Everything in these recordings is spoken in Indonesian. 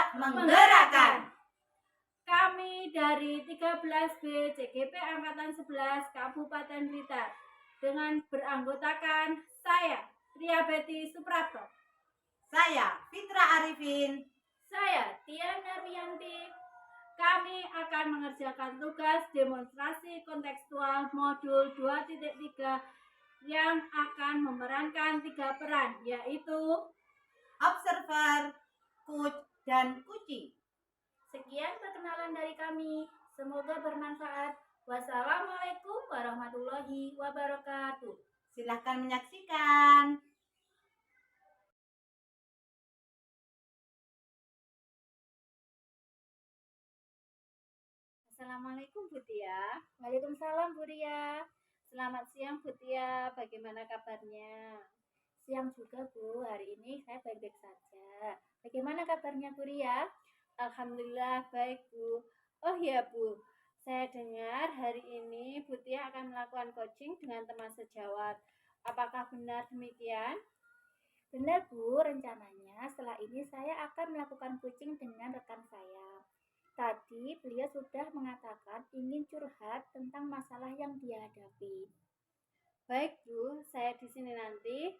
Cermat menggerakkan. Kami dari 13B CGP Angkatan 11 Kabupaten Blitar dengan beranggotakan saya, Ria Betty Suprapto, Saya, Fitra Arifin, saya, Tiana Rianti. Kami akan mengerjakan tugas demonstrasi kontekstual modul 2.3 yang akan memerankan 3 peran, yaitu observer, coach, dan kuci. Sekian perkenalan dari kami. Semoga bermanfaat. Wassalamualaikum warahmatullahi wabarakatuh. Silahkan menyaksikan. Assalamualaikum Bu Tia. Waalaikumsalam Bu Ria. Selamat siang Bu Tia, bagaimana kabarnya? Siang juga Bu, hari ini saya baik-baik saja. Bagaimana kabarnya Bu Ria? Alhamdulillah baik Bu. Oh ya Bu, saya dengar hari ini Bu Tia akan melakukan coaching dengan teman sejawat. Apakah benar demikian? Benar Bu, rencananya setelah ini saya akan melakukan coaching dengan rekan saya. Tadi beliau sudah mengatakan ingin curhat tentang masalah yang dia hadapi. Baik Bu, saya di sini nanti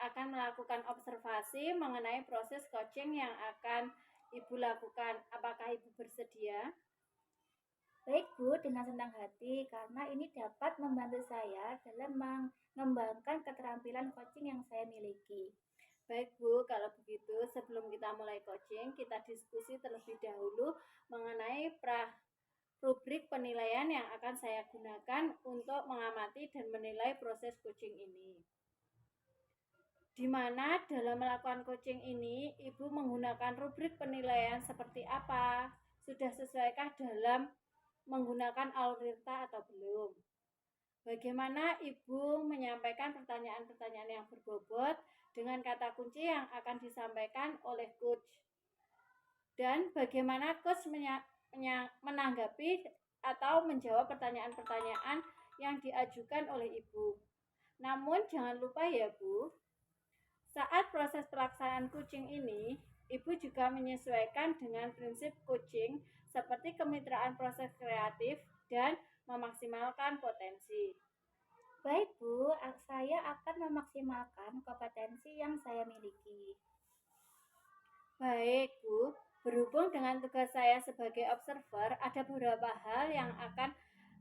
akan melakukan observasi mengenai proses coaching yang akan Ibu lakukan. Apakah Ibu bersedia? Baik Bu, dengan senang hati karena ini dapat membantu saya dalam mengembangkan keterampilan coaching yang saya miliki. Baik Bu, kalau begitu sebelum kita mulai coaching, kita diskusi terlebih dahulu mengenai rubrik penilaian yang akan saya gunakan untuk mengamati dan menilai proses coaching ini. Di mana dalam melakukan coaching ini, Ibu menggunakan rubrik penilaian seperti apa? Sudah sesuaikah dalam menggunakan alur tirta atau belum? Bagaimana Ibu menyampaikan pertanyaan-pertanyaan yang berbobot dengan kata kunci yang akan disampaikan oleh coach? Dan bagaimana coach menanggapi atau menjawab pertanyaan-pertanyaan yang diajukan oleh Ibu? Namun jangan lupa ya Bu, saat proses pelaksanaan coaching ini, Ibu juga menyesuaikan dengan prinsip coaching seperti kemitraan proses kreatif dan memaksimalkan potensi. Baik Bu, saya akan memaksimalkan kompetensi yang saya miliki. Baik Bu, berhubung dengan tugas saya sebagai observer, ada beberapa hal yang akan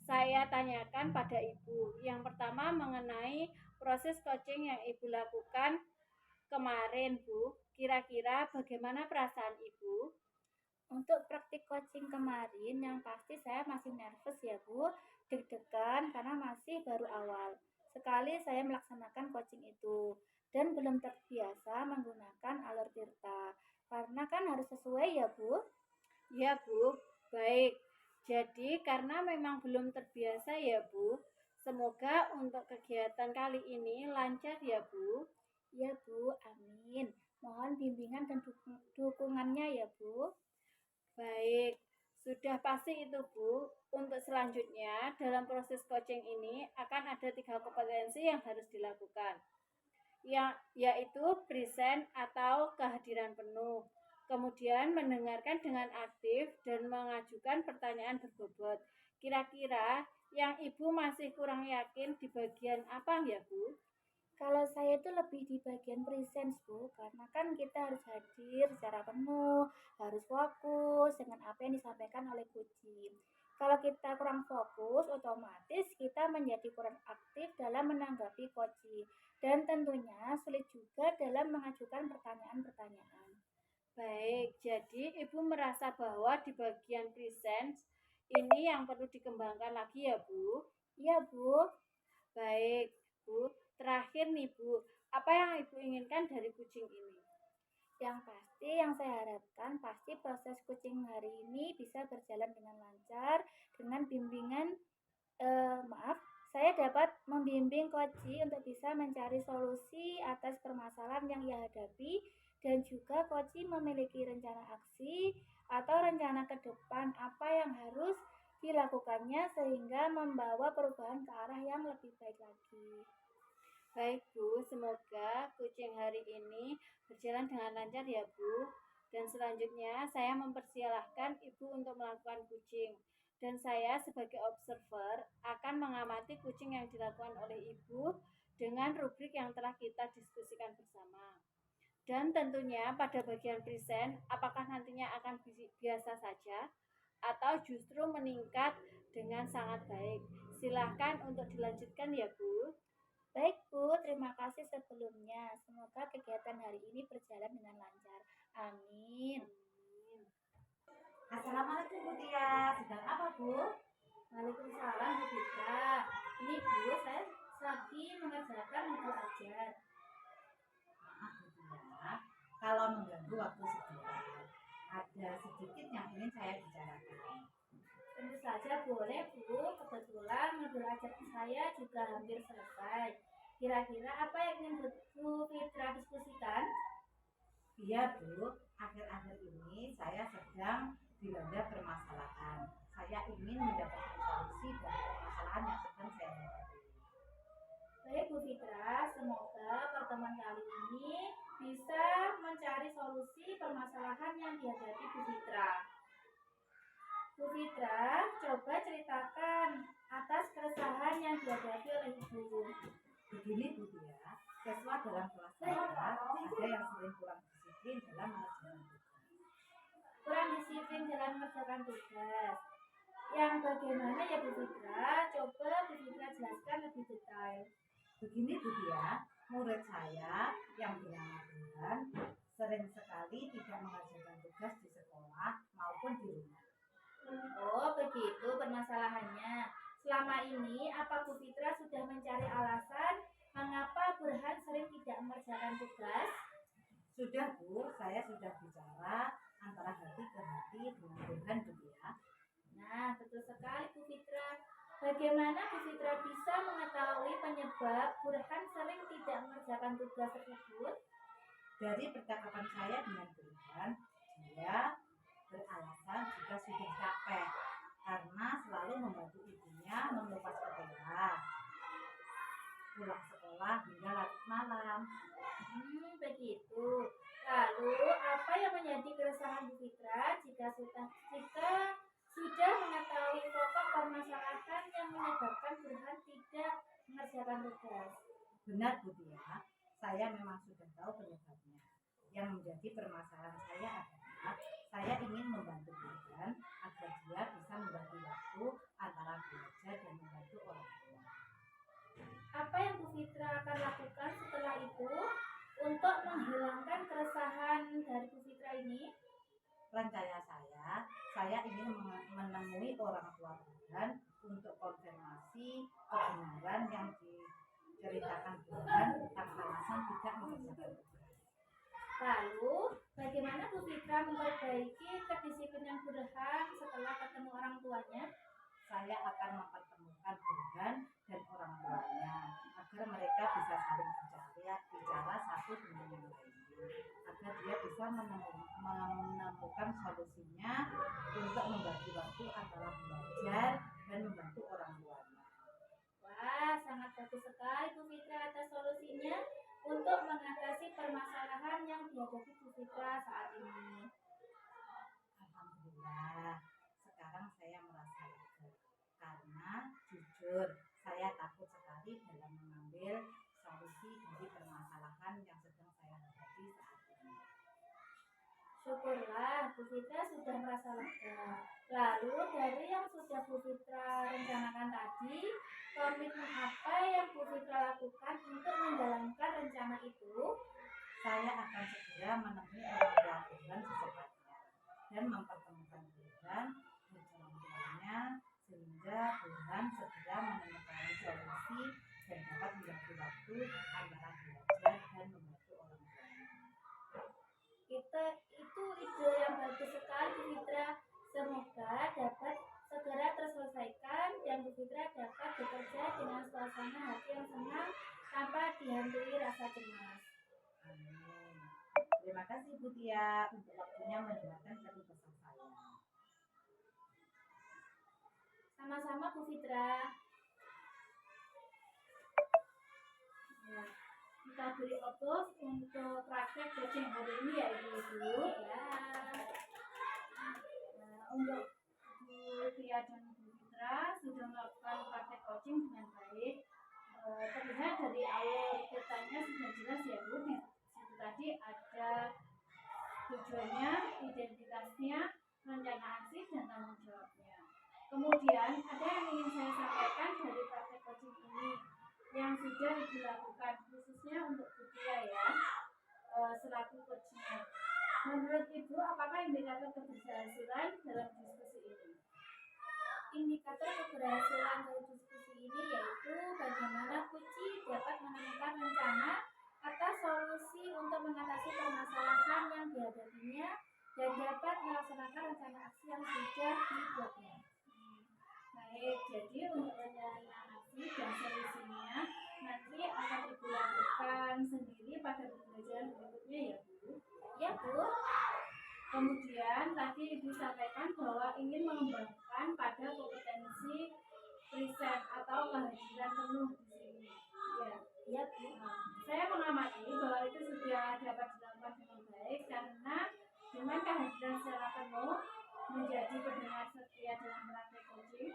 saya tanyakan pada Ibu. Yang pertama mengenai proses coaching yang Ibu lakukan kemarin Bu, kira-kira bagaimana perasaan Ibu? Untuk praktik coaching kemarin yang pasti saya masih nervous ya Bu, deg-degan karena masih baru awal. Sekali saya melaksanakan coaching itu dan belum terbiasa menggunakan alur tirta. Karena kan harus sesuai ya Bu? Ya Bu, baik. Jadi karena memang belum terbiasa ya Bu, semoga untuk kegiatan kali ini lancar ya Bu. Ya Bu, amin. Mohon bimbingan dan dukungannya ya Bu. Baik, sudah pasti itu Bu. Untuk selanjutnya dalam proses coaching ini akan ada 3 kompetensi yang harus dilakukan, yaitu present atau kehadiran penuh, kemudian mendengarkan dengan aktif dan mengajukan pertanyaan berbobot. Kira-kira yang Ibu masih kurang yakin di bagian apa ya Bu? Kalau saya itu lebih di bagian presence Bu, karena kan kita harus hadir secara penuh, harus fokus dengan apa yang disampaikan oleh coaching. Kalau kita kurang fokus, otomatis kita menjadi kurang aktif dalam menanggapi coaching dan tentunya sulit juga dalam mengajukan pertanyaan-pertanyaan. Baik, jadi Ibu merasa bahwa di bagian presence ini yang perlu dikembangkan lagi ya Bu? Iya Bu. Baik Bu, terakhir nih Bu, apa yang Ibu inginkan dari coaching ini? Yang pasti yang saya harapkan pasti proses coaching hari ini bisa berjalan dengan lancar dengan bimbingan saya dapat membimbing coaching untuk bisa mencari solusi atas permasalahan yang ia hadapi dan juga coaching memiliki rencana aksi atau rencana ke depan apa yang harus dilakukannya sehingga membawa perubahan ke arah yang lebih baik lagi. Baik Bu, semoga coaching hari ini berjalan dengan lancar ya Bu. Dan selanjutnya saya mempersilahkan Ibu untuk melakukan kucing. Dan saya sebagai observer akan mengamati kucing yang dilakukan oleh Ibu dengan rubrik yang telah kita diskusikan bersama. Dan tentunya pada bagian present, apakah nantinya akan biasa saja atau justru meningkat dengan sangat baik. Silahkan untuk dilanjutkan ya Bu. Baik Bu, terima kasih sebelumnya. Semoga kegiatan hari ini berjalan dengan lancar. Amin. Assalamualaikum Bu Tia. Sedang apa Bu? Waalaikumsalam Bu Fitra. Ini Bu, saya lagi mengerjakan modul ajar. Maaf Bu Tia, kalau mengganggu waktu sebentar, ada sedikit yang ingin saya bicarakan. Tentu saja boleh Bu, kebetulan modul ajar saya juga hampir selesai. Kira-kira apa yang ingin Bu Fitra diskusikan? Iya Bu, akhir-akhir ini saya sedang dilanda permasalahan. Saya ingin mendapatkan solusi dari permasalahan yang sedang saya hadapi. Baik Bu Fitra, semoga pertemuan kali ini bisa mencari solusi permasalahan yang dihadapi Bu Fitra. Bu Fitra, coba ceritakan atas keresahan yang dihadapi oleh Ibu. Begini Bu Tia, siswa dalam kelas saya ada yang sering kurang disiplin dalam mengerjakan tugas. Kurang disiplin dalam mengerjakan tugas. Yang bagaimana ya Bu Fitra? Coba Bu Fitra jelaskan lebih detail. Begini Bu Tia, murid saya yang bernama Burhan sering sekali tidak mengerjakan tugas di sekolah maupun di rumah. Oh, begitu permasalahannya. Selama ini, apa Bu Fitra sudah mencari alasan mengapa Burhan sering tidak mengerjakan tugas? Sudah Bu, saya sudah bicara antara hati ke hati dengan Burhan Bu Tia. Nah, betul sekali Bu Fitra. Bagaimana Bu Fitra bisa mengetahui penyebab Burhan sering tidak mengerjakan tugas tersebut? Dari percakapan saya dengan Burhan, dia beralasan jika sudah capek karena selalu membantu ibunya mengupas ketela, pulang sekolah hingga larut malam. Begitu. Lalu, apa yang menjadi keresahan Bu Fitra jika sudah mengetahui pokok permasalahan yang menyebabkan Burhan tidak mengerjakan tugas? Benar Bu Tia, saya memang sudah tahu penyebabnya. Yang menjadi permasalahan saya adalah saya ingin membantu Burhan agar dia bisa membagi waktu antara belajar dan membantu orang tua. Apa yang Bu Fitra akan lakukan setelah itu untuk menghilangkan keresahan dari Bu Fitra ini? Rencana saya ingin menemui orang tua Burhan untuk konfirmasi kebenaran yang diceritakan Burhan tentang alasan tidak mengerjakan tugas. Lalu, bagaimana Bu Fitra memperbaiki kedisiplinan Burhan setelah ketemu orang tuanya? Saya akan mempertemukan Burhan dan orang tuanya agar mereka bisa saling bicara satu dengan yang lainnya, agar dia bisa menemukan solusinya untuk membagi waktu antara belajar dan membantu orang tuanya. Wah, sangat bagus sekali Bu Fitra atas solusinya untuk mengatasi permasalahan yang dihadapi Bu Fitra saat ini. Alhamdulillah, sekarang saya merasa lega karena jujur saya takut sekali dalam mengambil solusi dari permasalahan yang sedang saya hadapi saat ini. Syukurlah Bu Fitra sudah merasa lega. Lalu dari yang sudah Bu Fitra rencanakan tadi, komitmen apa yang Bu Fitra lakukan untuk menjalankan rencana itu? Saya akan segera menemui orang tua Burhan secepatnya dan mempertemukan Burhan dan orang tuanya sehingga Burhan segera menemukan solusi dan dapat membagi waktu antara belajar dan membantu orang tuanya. Itu ide yang bagus sekali Bu Fitra. Semoga dapat segera terselesaikan dan Bu Fitra dapat bekerja dengan suasana hati yang senang tanpa dihantui rasa cemas. Amin. Terima kasih Bu Tia untuk waktunya mendengarkan keluh kesah saya. Sama-sama Bu Fitra. Ya, kita beri opus untuk praktek coaching hari ini ya Ibu. Ya. Untuk Bu Tia dan Bu Fitra sudah melakukan praktek coaching dengan baik. Terlihat dari awal ceritanya sudah jelas ya Bu. Di situ tadi ada tujuannya, identitasnya, rencana aksi, dan tanggung jawabnya. Kemudian ada yang ingin saya sampaikan dari praktek coaching ini yang sudah dilakukan khususnya untuk Bu Tia ya, selaku coachnya. Menurut Ibu, apakah indikator keberhasilan dalam diskusi ini? Indikator keberhasilan dari diskusi ini yaitu bagaimana Kuci dapat menemukan rencana atau solusi untuk mengatasi permasalahan yang dihadapinya dan dapat melaksanakan rencana aksi yang sudah dibuatnya. Baik, jadi untuk rencana aksi dan solusinya nanti akan Ibu lakukan sendiri pada pembelajaran berikutnya ya Bu. Ya Bu. Kemudian tadi Ibu sampaikan bahwa ingin mengembangkan pada kompetensi present atau kehadiran penuh di sini. Ya Bu. Saya mengamati bahwa itu sudah dapat dilakukan dengan baik karena dengan kehadiran secara penuh menjadi pendengar setia dalam praktek coaching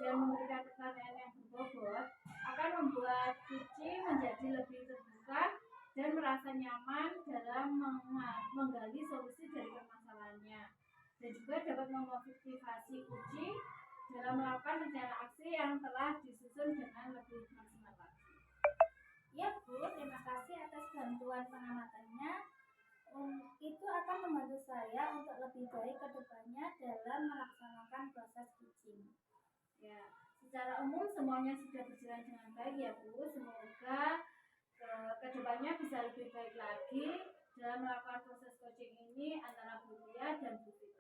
dan memberikan pertanyaan yang berbobot akan membuat Kuci menjadi lebih terbuka dan merasa nyaman dalam menggali solusi dari permasalahannya dan juga dapat memotivasi Kuci dalam melakukan rencana aksi yang telah disusun dengan lebih maksimal lagi. Ya Bu, terima kasih atas bantuan pengamatannya. Itu akan membantu saya untuk lebih baik ke depannya dalam melaksanakan proses coaching. Ya, secara umum semuanya sudah berjalan dengan baik ya Bu. Semoga kedepannya bisa lebih baik lagi dalam melakukan proses coaching ini antara Bu Tia dan Bu Fitra.